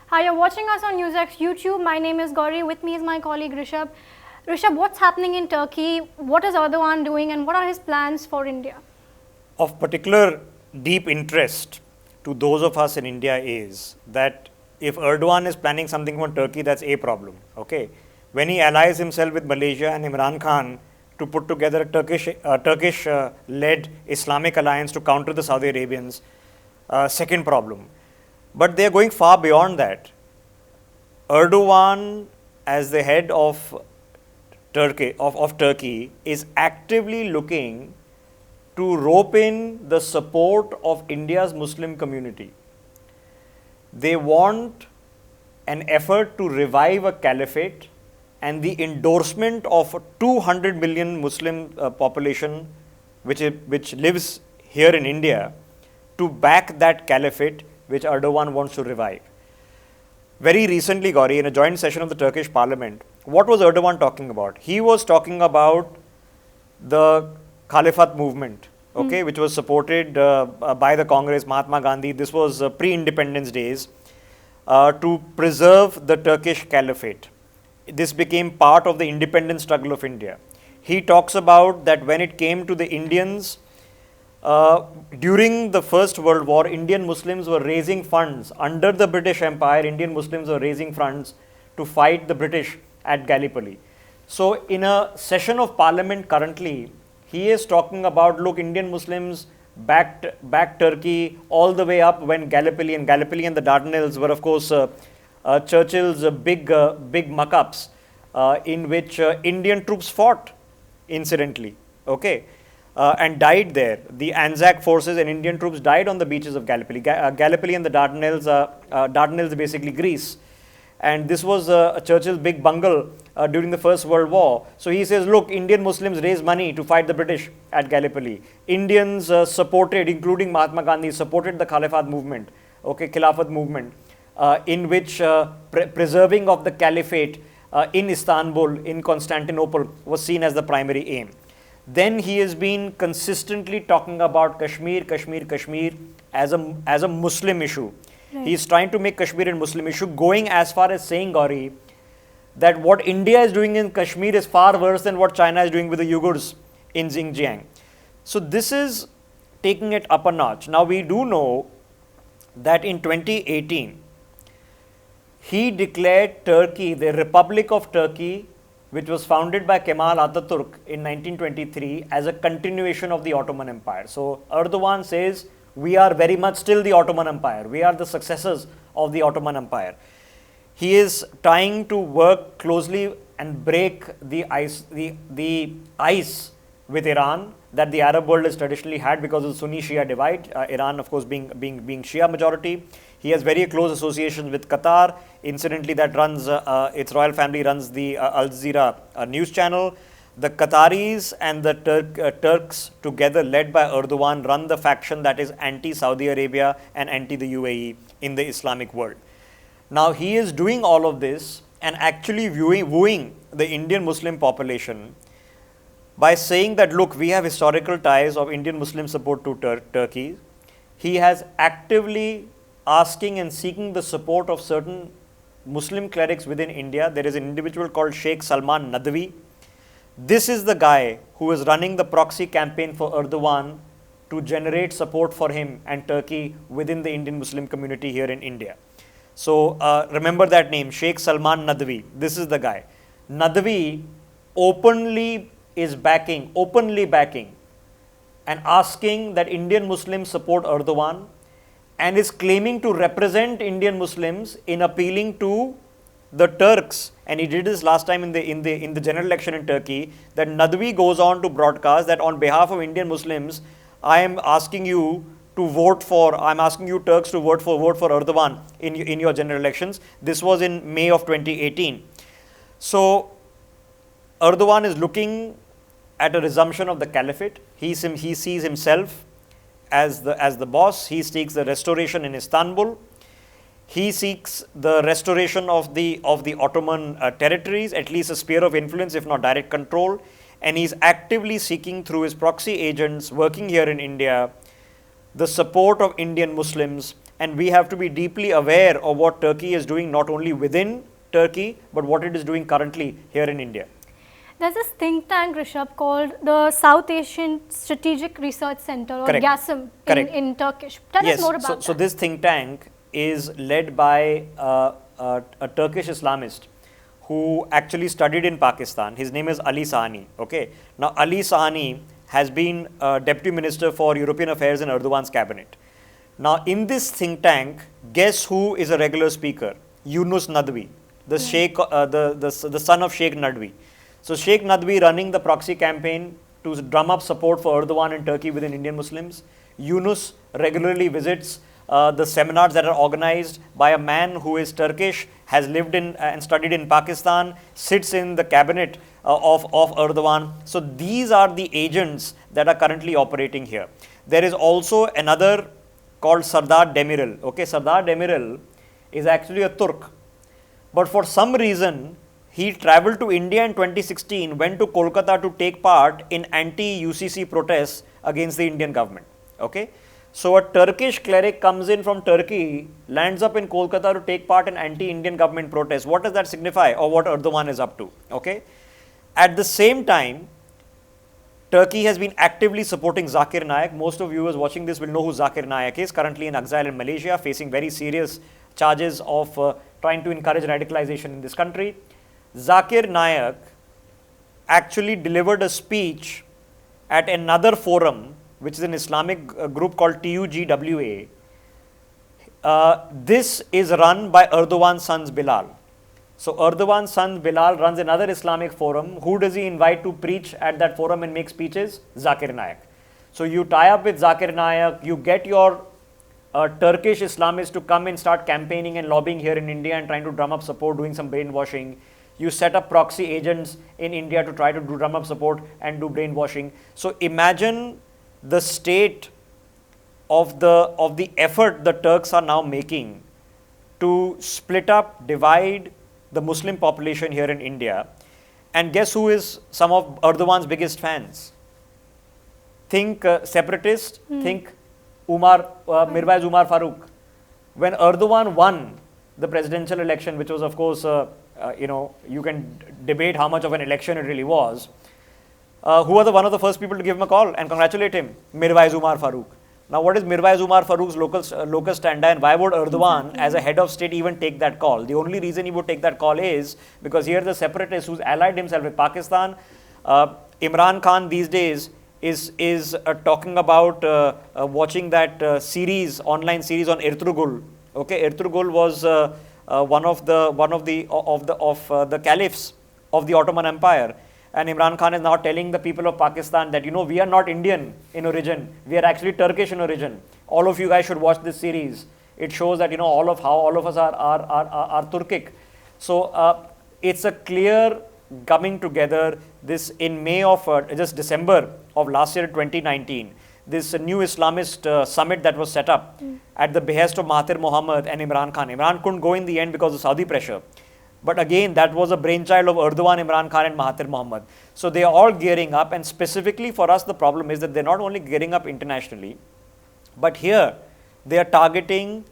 Hi, you're watching us on NewsX YouTube. My name is Gauri. With me is my colleague Rishabh. Rishabh, what's happening in Turkey? What is Erdogan doing and what are his plans for India? Of particular deep interest to those of us in India is that if Erdogan is planning something for Turkey, that's a problem. Okay, when he allies himself with Malaysia and Imran Khan to put together a Turkish-led Islamic alliance to counter the Saudi Arabians, second problem. But they are going far beyond that. Erdogan, as the head of Turkey, is actively looking to rope in the support of India's Muslim community. They want an effort to revive a caliphate and the endorsement of a 200 million Muslim population which lives here in India to back that caliphate which Erdogan wants to revive. Very recently, Gauri, in a joint session of the Turkish parliament, what was Erdogan talking about? He was talking about the Caliphate movement, okay, which was supported by the Congress, Mahatma Gandhi. This was pre-independence days to preserve the Turkish Caliphate. This became part of the independence struggle of India. He talks about that when it came to the Indians, during the First World War, Indian Muslims were raising funds. Under the British Empire, Indian Muslims were raising funds to fight the British at Gallipoli. So, in a session of parliament currently, he is talking about, look, Indian Muslims backed Turkey all the way up when Gallipoli and the Dardanelles were, of course, Churchill's big muck-ups in which Indian troops fought, incidentally, okay, and died there. The Anzac forces and Indian troops died on the beaches of Gallipoli. Gallipoli and the Dardanelles, Dardanelles basically Greece. And this was Churchill's big bungle during the First World War. So he says, look, Indian Muslims raised money to fight the British at Gallipoli. Indians supported, including Mahatma Gandhi, supported the Caliphate movement, okay, Khilafat movement, in which preserving of the Caliphate in Istanbul, in Constantinople, was seen as the primary aim. Then he has been consistently talking about Kashmir as a Muslim issue. Right. He is trying to make Kashmir a Muslim issue, going as far as saying, Gauri, that what India is doing in Kashmir is far worse than what China is doing with the Uyghurs in Xinjiang. So this is taking it up a notch. Now we do know that in 2018, he declared Turkey, the Republic of Turkey, which was founded by Kemal Ataturk in 1923, as a continuation of the Ottoman Empire. So Erdogan says, we are very much still the Ottoman Empire. We are the successors of the Ottoman Empire. He is trying to work closely and break the ice with Iran that the Arab world has traditionally had because of the Sunni-Shia divide. Iran, of course, being Shia majority. He has very close associations with Qatar. Incidentally, that runs its royal family runs the Al Jazeera news channel. The Qataris and the Turks together, led by Erdogan, run the faction that is anti-Saudi Arabia and anti-the UAE in the Islamic world. Now, he is doing all of this and actually wooing the Indian Muslim population by saying that, look, we have historical ties of Indian Muslim support to Turkey. He has actively asking and seeking the support of certain Muslim clerics within India. There is an individual called Sheikh Salman Nadwi. This is the guy who is running the proxy campaign for Erdogan to generate support for him and Turkey within the Indian Muslim community here in India. So remember that name, Sheikh Salman Nadwi. This is the guy. Nadwi openly backing and asking that Indian Muslims support Erdogan, and is claiming to represent Indian Muslims in appealing to the Turks, and he did this last time in the general election in Turkey, that Nadwi goes on to broadcast that on behalf of Indian Muslims, I am asking you to vote for, I'm asking you Turks to vote for Erdogan in your general elections. This was in May of 2018. So Erdogan is looking at a resumption of the caliphate. He sees himself as the boss. He seeks the restoration in Istanbul. He seeks the restoration of the Ottoman territories, at least a sphere of influence, if not direct control. And he's actively seeking through his proxy agents working here in India the support of Indian Muslims and we have to be deeply aware of what Turkey is doing, not only within Turkey, but what it is doing currently here in India. There's this think tank, Rishabh, called the South Asian Strategic Research Center, or Correct. GASM in Turkish. Tell us more about that. So this think tank is led by a Turkish Islamist who actually studied in Pakistan. His name is Ali Sahani. Okay. Now Ali Sahani has been Deputy Minister for European Affairs in Erdogan's cabinet. Now in this think tank, guess who is a regular speaker? Yunus Nadwi, the Sheikh, the son of Sheikh Nadwi. So Sheikh Nadwi running the proxy campaign to drum up support for Erdogan in Turkey within Indian Muslims. Yunus regularly visits the seminars that are organized by a man who is Turkish, has lived in and studied in Pakistan, sits in the cabinet of Erdogan. So these are the agents that are currently operating here. There is also another called Sardar Demirel. Okay, Sardar Demirel is actually a Turk, but for some reason he traveled to India in 2016, went to Kolkata to take part in anti-UCC protests against the Indian government. Okay, so a Turkish cleric comes in from Turkey, lands up in Kolkata to take part in anti-Indian government protests. What does that signify, or what Erdogan is up to? Okay, at the same time, Turkey has been actively supporting Zakir Naik. Most of viewers watching this will know who Zakir Naik is, currently in exile in Malaysia, facing very serious charges of trying to encourage radicalization in this country. Zakir Naik actually delivered a speech at another forum, which is an Islamic group called TUGWA. This is run by Erdogan's son Bilal. So Erdogan's son Bilal runs another Islamic forum. Who does he invite to preach at that forum and make speeches? Zakir Naik. So you tie up with Zakir Naik, you get your Turkish Islamists to come and start campaigning and lobbying here in India and trying to drum up support, doing some brainwashing. You set up proxy agents in India to try to drum up support and do brainwashing. So imagine the state of the effort the Turks are now making to split up, divide the Muslim population here in India. And guess who is some of Erdogan's biggest fans? Think separatist, think Mirwais Umar Farooq. When Erdogan won the presidential election, which was of course, you can debate how much of an election it really was, who was one of the first people to give him a call and congratulate him? Mirwais Umar Farooq. Now what is Mirwais Umar Farooq's local stand, and why would Erdogan as a head of state even take that call? The only reason he would take that call is because here the separatist who's allied himself with Pakistan, Imran Khan these days is talking about watching that online series on Ertugrul. Okay, Ertugrul was one of the caliphs of the Ottoman Empire. And Imran Khan is now telling the people of Pakistan that, we are not Indian in origin, we are actually Turkish in origin. All of you guys should watch this series. It shows that, all of us are Turkic. So it's a clear coming together. This in May of just December of last year, 2019, this new Islamist summit that was set up at the behest of Mahathir Mohamad and Imran Khan. Imran couldn't go in the end because of Saudi pressure. But again, that was a brainchild of Erdogan, Imran Khan and Mahathir Mohamad. So they are all gearing up, and specifically for us the problem is that they are not only gearing up internationally, but here they are targeting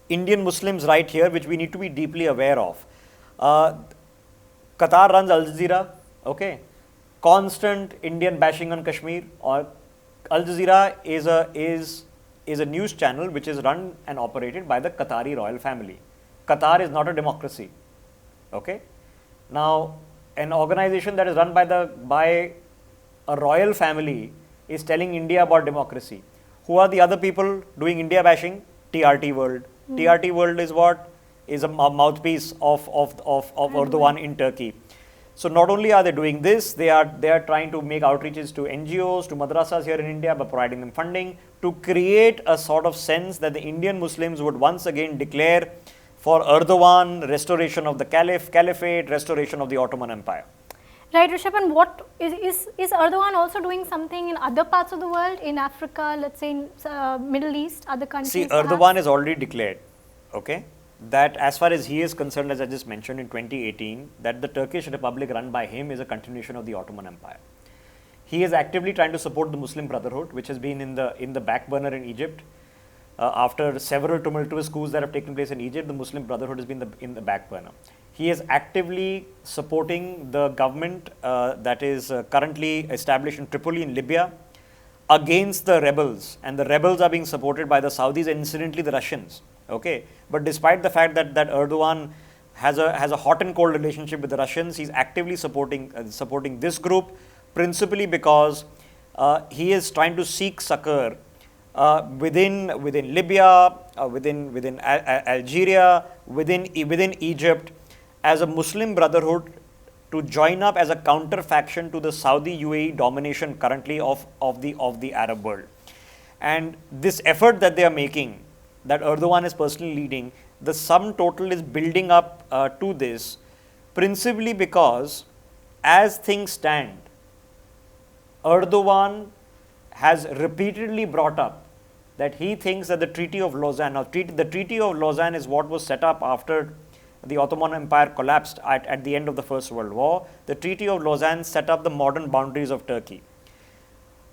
Indian Muslims right here, which we need to be deeply aware of. Qatar runs Al Jazeera, okay, constant Indian bashing on Kashmir. Or Al Jazeera is a news channel which is run and operated by the Qatari royal family. Qatar is not a democracy. Okay. Now, an organization that is run by a royal family is telling India about democracy. Who are the other people doing India bashing? TRT World. TRT World is what? Is a mouthpiece of Erdogan in Turkey. So not only are they doing this, they are trying to make outreaches to NGOs, to madrasas here in India by providing them funding to create a sort of sense that the Indian Muslims would once again declare for Erdogan, restoration of the caliphate, restoration of the Ottoman Empire. Right, Rishabh, and what is Erdogan also doing something in other parts of the world, in Africa, let's say in Middle East, other countries? See, Erdogan has already declared, okay, that as far as he is concerned, as I just mentioned in 2018, that the Turkish Republic run by him is a continuation of the Ottoman Empire. He is actively trying to support the Muslim Brotherhood, which has been in the back burner in Egypt. after several tumultuous coups that have taken place in Egypt, the Muslim Brotherhood has been in the back burner. He is actively supporting the government that is currently established in Tripoli in Libya against the rebels, and the rebels are being supported by the Saudis and incidentally the Russians. Okay, but despite the fact that Erdogan has a hot and cold relationship with the Russians, he's actively supporting this group, principally because he is trying to seek succor within Libya, within Algeria, within Egypt, as a Muslim Brotherhood to join up as a counter faction to the Saudi UAE domination currently of the Arab world. And this effort that they are making, that Erdogan is personally leading, the sum total is building up to this, principally because as things stand, Erdogan has repeatedly brought up that he thinks that the Treaty of Lausanne, the Treaty of Lausanne is what was set up after the Ottoman Empire collapsed at the end of the First World War. The Treaty of Lausanne set up the modern boundaries of Turkey.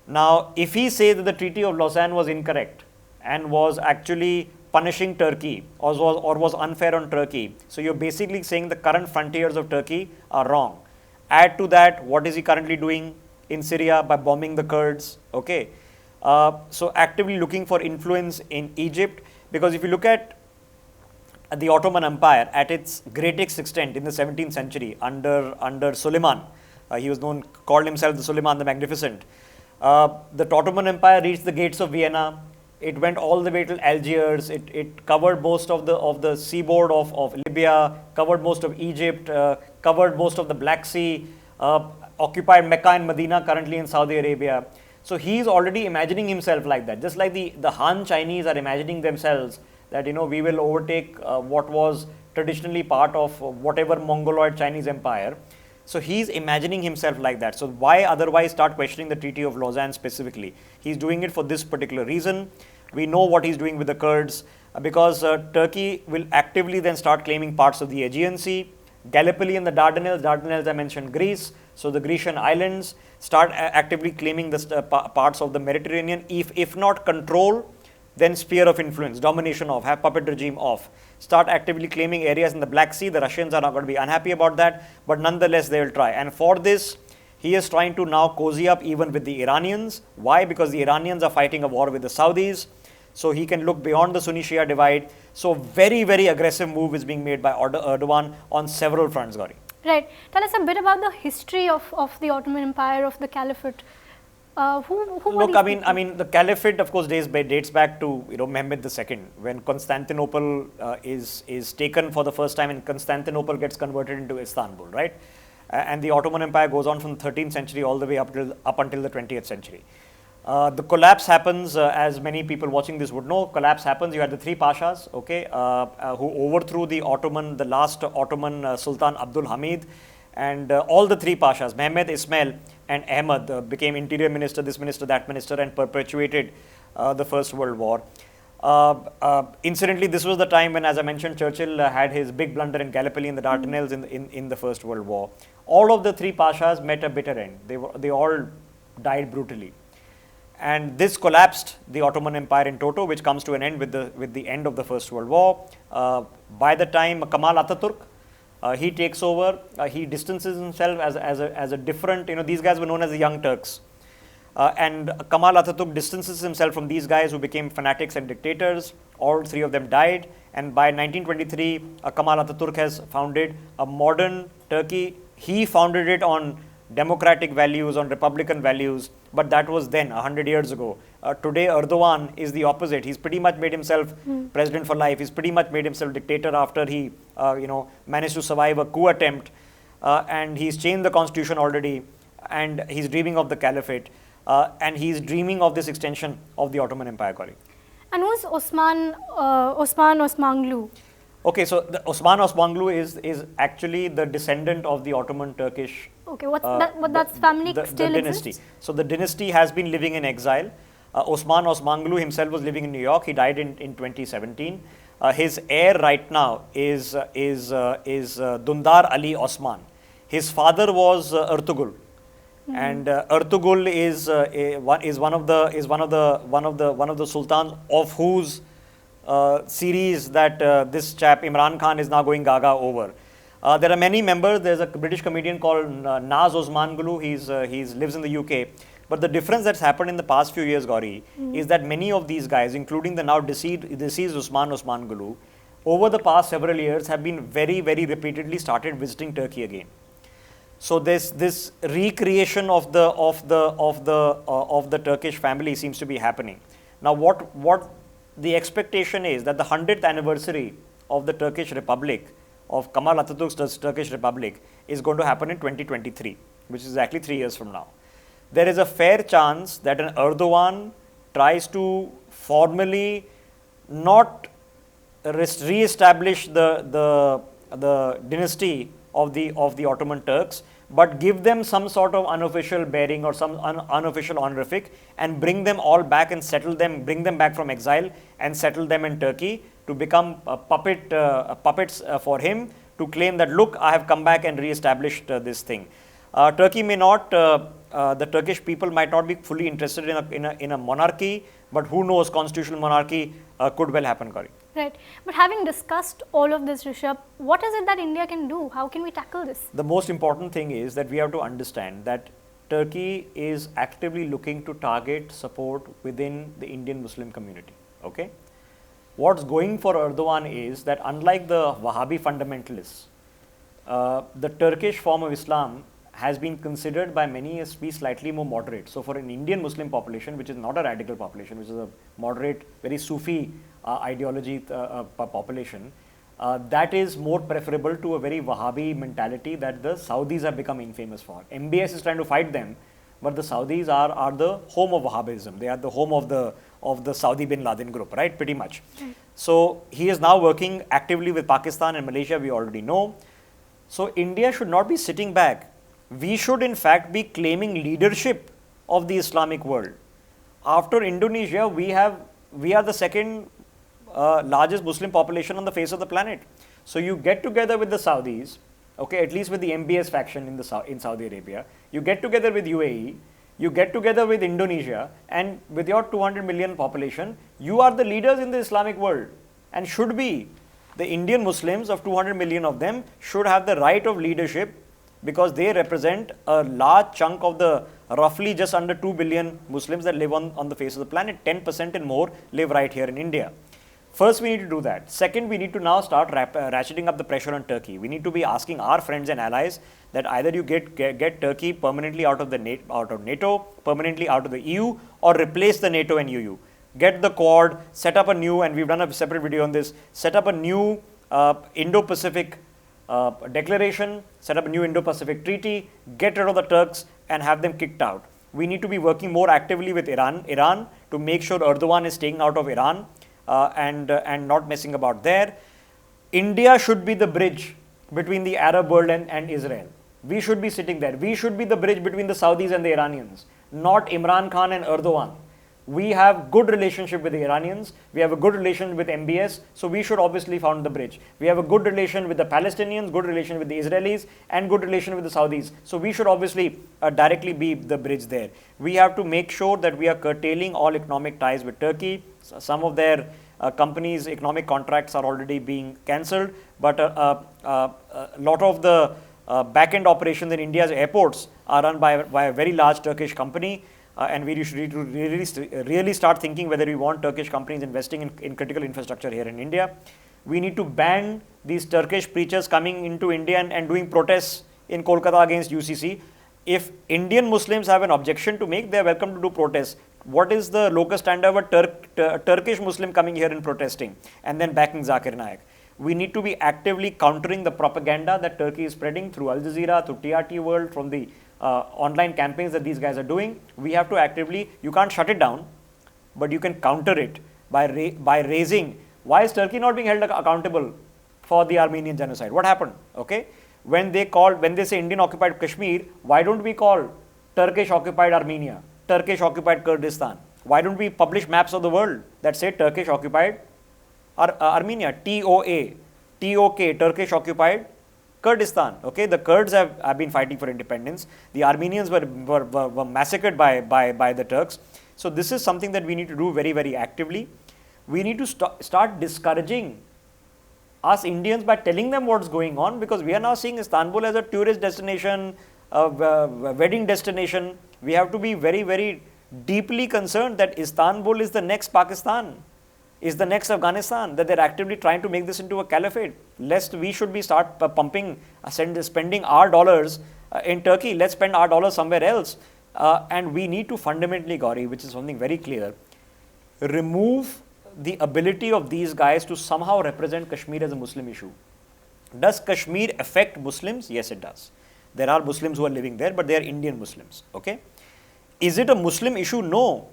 Now, if he says that the Treaty of Lausanne was incorrect and was actually punishing Turkey or was unfair on Turkey, so you're basically saying the current frontiers of Turkey are wrong. Add to that, what is he currently doing in Syria by bombing the Kurds? Okay, so actively looking for influence in Egypt, because if you look at the Ottoman Empire at its greatest extent in the 17th century under Suleiman, he was called himself the Suleiman the Magnificent. The Ottoman Empire reached the gates of Vienna. It went all the way to Algiers. It covered most of the seaboard of Libya, covered most of Egypt, covered most of the Black Sea, occupied Mecca and Medina currently in Saudi Arabia. So he is already imagining himself like that, just like the Han Chinese are imagining themselves that we will overtake what was traditionally part of whatever Mongoloid Chinese empire. So he's imagining himself like that. So why otherwise start questioning the Treaty of Lausanne specifically? He's doing it for this particular reason. We know what he's doing with the Kurds because Turkey will actively then start claiming parts of the Aegean Sea, Gallipoli and the Dardanelles I mentioned Greece. So the Grecian islands start actively claiming the parts of the Mediterranean, if not control, then sphere of influence, domination of, have puppet regime of, start actively claiming areas in the Black Sea. The Russians are not going to be unhappy about that, but nonetheless they will try. And for this, he is trying to now cozy up even with the Iranians. Why? Because the Iranians are fighting a war with the Saudis, so he can look beyond the Sunni-Shia divide. So very, very aggressive move is being made by Erdogan on several fronts, Gauri. Right. Tell us a bit about the history of the Ottoman Empire, of the Caliphate. Look, I mean, the Caliphate, of course, dates back to Mehmed II, when Constantinople is taken for the first time, and Constantinople gets converted into Istanbul, right? And the Ottoman Empire goes on from the 13th century all the way up until the 20th century. The collapse happens, as many people watching this would know. Collapse happens. You had the three pashas, okay, who overthrew the last Ottoman Sultan Abdul Hamid. And all the three pashas, Mehmed, Ismail and Ahmad, became interior minister, this minister, that minister, and perpetuated the First World War. Incidentally, this was the time when, as I mentioned, Churchill had his big blunder in Gallipoli and the Dardanelles in the First World War. All of the three pashas met a bitter end. They all died brutally. And this collapsed the Ottoman Empire in toto, which comes to an end with the end of the First World War. By the time Kemal Ataturk, he takes over, he distances himself as a different, these guys were known as the Young Turks. And Kemal Ataturk distances himself from these guys who became fanatics and dictators. All three of them died. And by 1923, Kemal Ataturk has founded a modern Turkey. He founded it on democratic values, on republican values, but that was then 100 years ago. Today Erdogan is the opposite. He's pretty much made himself president for life. He's pretty much made himself dictator after he managed to survive a coup attempt, and he's changed the constitution already, and he's dreaming of the caliphate, and he's dreaming of this extension of the Ottoman Empire, Gauri. And who's Osman Osmanglu? Okay, so the Osman Osmanglu is actually the descendant of the Ottoman Turkish. Okay, that's family the still dynasty. exists? So the dynasty has been living in exile. Osman Osmanglu himself was living in New York. He died in 2017. His heir right now is Dundar Ali Osman. His father was Ertugrul, and Ertugrul is one of the sultans of whose series that this chap Imran Khan is now going gaga over. There are many members. There's a British comedian called Naz Osmangulu. He lives in the UK. But the difference that's happened in the past few years, Gauri, is that many of these guys, including the now deceased Usman Osmangulu, over the past several years have been very, very repeatedly started visiting Turkey again. So this recreation of the Turkish family seems to be happening. Now, what the expectation is that the 100th anniversary of the Turkish Republic, of Kemal Atatürk's Turkish Republic, is going to happen in 2023, which is exactly 3 years from now. There is a fair chance that an Erdogan tries to formally not re-establish the dynasty of the Ottoman Turks, but give them some sort of unofficial bearing or some unofficial honorific, and bring them all back and settle them, bring them back from exile and settle them in Turkey to become puppets for him, to claim that, look, I have come back and re-established this thing. Turkey may not, the Turkish people might not be fully interested in a monarchy, but who knows, constitutional monarchy could well happen, Gauri. Right. But having discussed all of this, Rishabh, what is it that India can do? How can we tackle this? The most important thing is that we have to understand that Turkey is actively looking to target support within the Indian Muslim community. Okay? What's going for Erdogan is that, unlike the Wahhabi fundamentalists, the Turkish form of Islam has been considered by many as be slightly more moderate. So for an Indian Muslim population, which is not a radical population, which is a moderate, very Sufi ideology population, that is more preferable to a very Wahhabi mentality that the Saudis have become infamous for. MBS is trying to fight them, but the Saudis are the home of Wahhabism. They are the home of the Saudi bin Laden group, right? Pretty much. So he is now working actively with Pakistan and Malaysia, we already know. So India should not be sitting back. We should in fact be claiming leadership of the Islamic world. After Indonesia, we are the second largest Muslim population on the face of the planet. So you get together with the Saudis, okay, at least with the MBS faction in Saudi Arabia, you get together with UAE, you get together with Indonesia, and with your 200 million population, you are the leaders in the Islamic world, and should be. The Indian Muslims, of 200 million of them, should have the right of leadership, because they represent a large chunk of the roughly just under 2 billion Muslims that live on the face of the planet. 10% and more live right here in India. First, we need to do that. Second, we need to now start ratcheting up the pressure on Turkey. We need to be asking our friends and allies that either you get Turkey permanently out of NATO, permanently out of the EU, or replace the NATO and EU. Get the Quad, set up a new, and we've done a separate video on this, set up a new Indo-Pacific declaration, set up a new Indo-Pacific treaty, get rid of the Turks and have them kicked out. We need to be working more actively with Iran to make sure Erdogan is staying out of Iran and not messing about there. India should be the bridge between the Arab world and Israel. We should be sitting there. We should be the bridge between the Saudis and the Iranians, not Imran Khan and Erdogan. We have good relationship with the Iranians, we have a good relation with MBS, so we should obviously found the bridge. We have a good relation with the Palestinians, good relation with the Israelis, and good relation with the Saudis. So we should obviously directly be the bridge there. We have to make sure that we are curtailing all economic ties with Turkey. So some of their companies' economic contracts are already being cancelled, but a lot of the back-end operations in India's airports are run by a very large Turkish company. And we should really start thinking whether we want Turkish companies investing in critical infrastructure here in India. We need to ban these Turkish preachers coming into India and doing protests in Kolkata against UCC. If Indian Muslims have an objection to make, they are welcome to do protests. What is the locus standi of a Turkish Muslim coming here and protesting and then backing Zakir Naik? We need to be actively countering the propaganda that Turkey is spreading through Al Jazeera, through TRT World, from the online campaigns that these guys are doing. We have to actively, you can't shut it down, but you can counter it by raising, why is Turkey not being held accountable for the Armenian genocide? What happened? Okay, when they say Indian occupied Kashmir, why don't we call Turkish occupied Armenia, Turkish occupied Kurdistan? Why don't we publish maps of the world that say Turkish occupied Armenia, TOK, Turkish occupied Kurdistan? Okay, the Kurds have been fighting for independence. The Armenians were massacred by the Turks. So this is something that we need to do very, very actively. we need to start discouraging us Indians by telling them what's going on, because we are now seeing Istanbul as a tourist destination, a wedding destination. We have to be very, very deeply concerned that Istanbul is the next Pakistan, is the next Afghanistan, that they're actively trying to make this into a caliphate. Lest we should be spending our dollars in Turkey. Let's spend our dollars somewhere else. And we need to fundamentally, Gauri, which is something very clear, remove the ability of these guys to somehow represent Kashmir as a Muslim issue. Does Kashmir affect Muslims? Yes, it does. There are Muslims who are living there, but they are Indian Muslims. Okay. Is it a Muslim issue? No.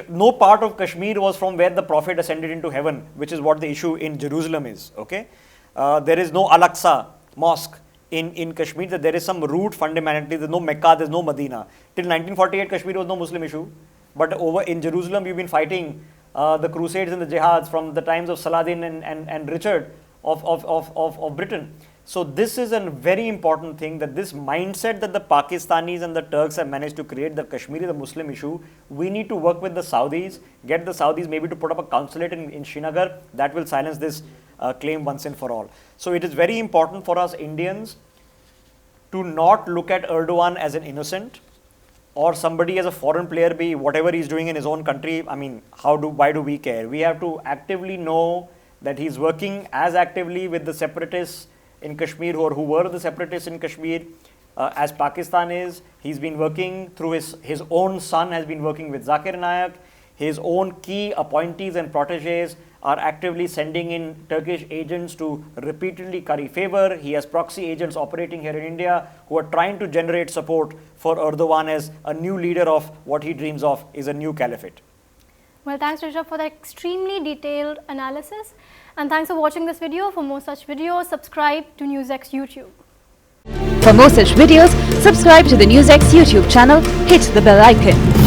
No part of Kashmir was from where the Prophet ascended into heaven, which is what the issue in Jerusalem is. Okay. There is no Al-Aqsa mosque in Kashmir. That there is some root fundamentally. There's no Mecca, there's no Medina. Till 1948, Kashmir was no Muslim issue. But over in Jerusalem, we've been fighting the crusades and the jihads from the times of Saladin and Richard of Britain. So this is a very important thing, that this mindset that the Pakistanis and the Turks have managed to create, that Kashmir is a Muslim issue, we need to work with the Saudis, get the Saudis maybe to put up a consulate in Srinagar. That will silence this claim once and for all. So it is very important for us Indians to not look at Erdogan as an innocent, or somebody as a foreign player, be whatever he's doing in his own country. I mean, why do we care? We have to actively know that he's working as actively with the separatists in Kashmir, who were the separatists in Kashmir, as Pakistan is. He's been working through his own son, has been working with Zakir Naik. His own key appointees and proteges are actively sending in Turkish agents to repeatedly curry favor. He has proxy agents operating here in India who are trying to generate support for Erdogan as a new leader of what he dreams of is a new caliphate. Well, thanks Rishabh for that extremely detailed analysis, and thanks for watching this video. For more such videos, subscribe to NewsX YouTube. For more such videos, subscribe to the NewsX YouTube channel, hit the bell icon.